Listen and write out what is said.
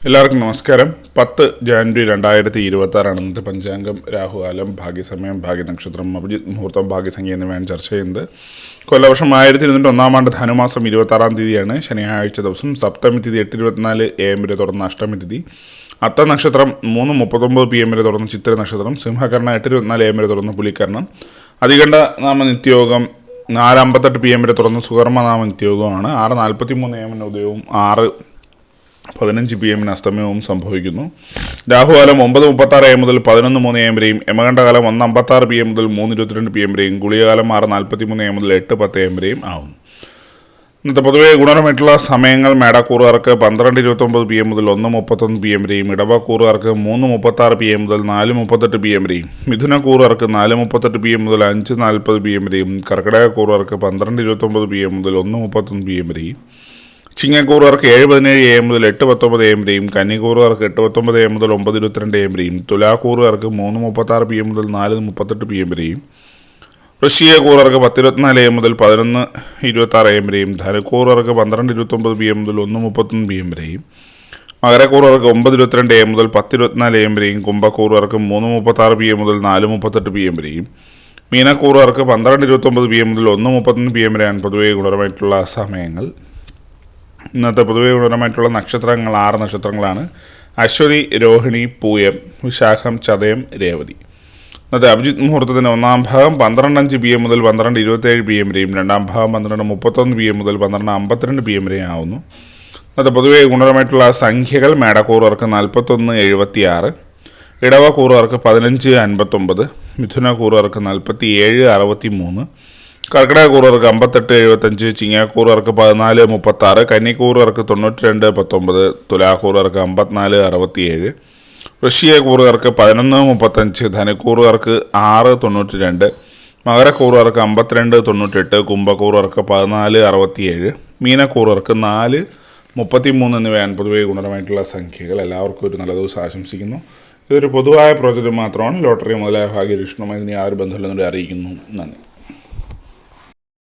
എല്ലാവർക്കും നമസ്കാരം. 10 ജാനുവരി 2026 ഇന്നത്തെ പഞ്ചാംഗം. രാഹുകാലം, ഭാഗ്യസമയം, ഭാഗ്യനക്ഷത്രം, അഭിജിത്ത് മുഹൂർത്തം, ഭാഗ്യസംഖ്യ എന്നിവയാണ് ചർച്ച ചെയ്യുന്നത്. കൊല്ലവർഷം 1201 ആണ്ട് ധനുമാസം 26 തീയതിയാണ്, ശനിയാഴ്ച ദിവസം. സപ്തമി തിഥി 8:24 AM വരെ തുടർന്ന് അഷ്ടമി തിഥി. അത്ത നക്ഷത്രം 3:39 PM വരെ തുടർന്ന് ചിത്ര നക്ഷത്രം. സിംഹകർണ 8:24 AM വരെ തുടർന്ന് പുലിക്കർണം. അതികണ്ഠ നാമ നിത്യയോഗം 4:58 PM വരെ തുടർന്ന് സുകർമ്മനാമ നിത്യയോഗമാണ്. 6:43 AM ഉദയവും 6:15 PM അസ്തമയവും സംഭവിക്കുന്നു. രാഹുകാലം 9:36 AM മുതൽ 11:03 AM വരെയും, യമകണ്ഠകാലം 1:56 PM മുതൽ 3:22 PM വരെയും, ഗുളികകാലം 6:43 AM മുതൽ 8:10 AM വരെയും ആവുന്നു. ഇന്നത്തെ പൊതുവെ ഗുണപരമായിട്ടുള്ള സമയങ്ങൾ: മേടക്കൂറുകാർക്ക് 12:29 PM മുതൽ 1:31 PM വരെയും, ഇടവക്കൂറുകാർക്ക് 3:36 PM മുതൽ 4:38 PM വരെയും, മിഥുനക്കൂറുകാർക്ക് 4:38 PM മുതൽ 5:40 PM വരെയും, കർക്കിടകക്കൂറുകാർക്ക് 12:29 PM മുതൽ 1:31 PM വരെയും, ചിങ്ങക്കൂറുകാർക്ക് 7:17 AM മുതൽ 8:19 AM വരെയും, കന്നിക്കൂറുകാർക്ക് 8:19 AM മുതൽ 9:22 AM വരെയും, തുലാക്കൂറുകാർക്ക് 3:36 PM മുതൽ 4:38 PM വരെയും, വൃശ്ചികക്കൂറുകാർക്ക് 10:24 AM മുതൽ 11:26 AM വരെയും, ധനുക്കൂറുകാർക്ക് 12:29 PM മുതൽ 1:31 PM വരെയും, മകരക്കൂറുകാർക്ക് 9:22 AM മുതൽ 10:24 AM വരെയും, കുംഭക്കൂറുകാർക്ക് 3:36 PM മുതൽ 4:38 PM വരെയും, മീനക്കൂറുകാർക്ക് 12:29 PM മുതൽ 1:31 PM വരെയാണ് പൊതുവെ ഗുണപരമായിട്ടുള്ള സമയങ്ങൾ. ഇന്നത്തെ പൊതുവെ ഗുണപരമായിട്ടുള്ള നക്ഷത്രങ്ങൾ 6 നക്ഷത്രങ്ങളാണ്: അശ്വതി, രോഹിണി, പൂയം, വിശാഖം, ചതയം, രേവതി. ഇന്നത്തെ അഭിജിത്ത് മുഹൂർത്തത്തിൻ്റെ ഒന്നാം ഭാഗം 12:05 PM മുതൽ 12:27 PM വരെയും, രണ്ടാം ഭാഗം 12:31 PM മുതൽ 12:52 PM വരെയും ആവുന്നു. ഇന്നത്തെ പൊതുവെ ഗുണപരമായിട്ടുള്ള സംഖ്യകൾ: മേടക്കൂറുകാർക്ക് 41:76, ഇടവക്കൂറുകാർക്ക് 15:59, മിഥുനക്കൂറുകാർക്ക് 47:63, കർക്കിടകക്കൂറുകാർക്ക് 58:75, ചിങ്ങക്കൂറുകാർക്ക് 14:36, കന്നിക്കൂറുകാർക്ക് 92:19, തുലാക്കൂറുകാർക്ക് 54:67, വൃശ്ചികക്കൂറുകാർക്ക് 11:35, ധനുക്കൂറുകാർക്ക് 6:92, മകരക്കൂറുകാർക്ക് 52:98, കുംഭക്കൂറുകാർക്ക് 14:67, മീനക്കൂറുകാർക്ക് 4:33 എന്നിവയാണ് പൊതുവെ ഗുണപരമായിട്ടുള്ള സംഖ്യകൾ. എല്ലാവർക്കും ഒരു നല്ല ദിവസം ആശംസിക്കുന്നു. ഇതൊരു പൊതുവായ പ്രവചനം മാത്രമാണ്. ലോട്ടറി മുതലായ ഭാഗ്യരീക്ഷണമായി ഇതിന് യാതൊരു ബന്ധമില്ലെന്നൂടെ അറിയിക്കുന്നു. നന്ദി.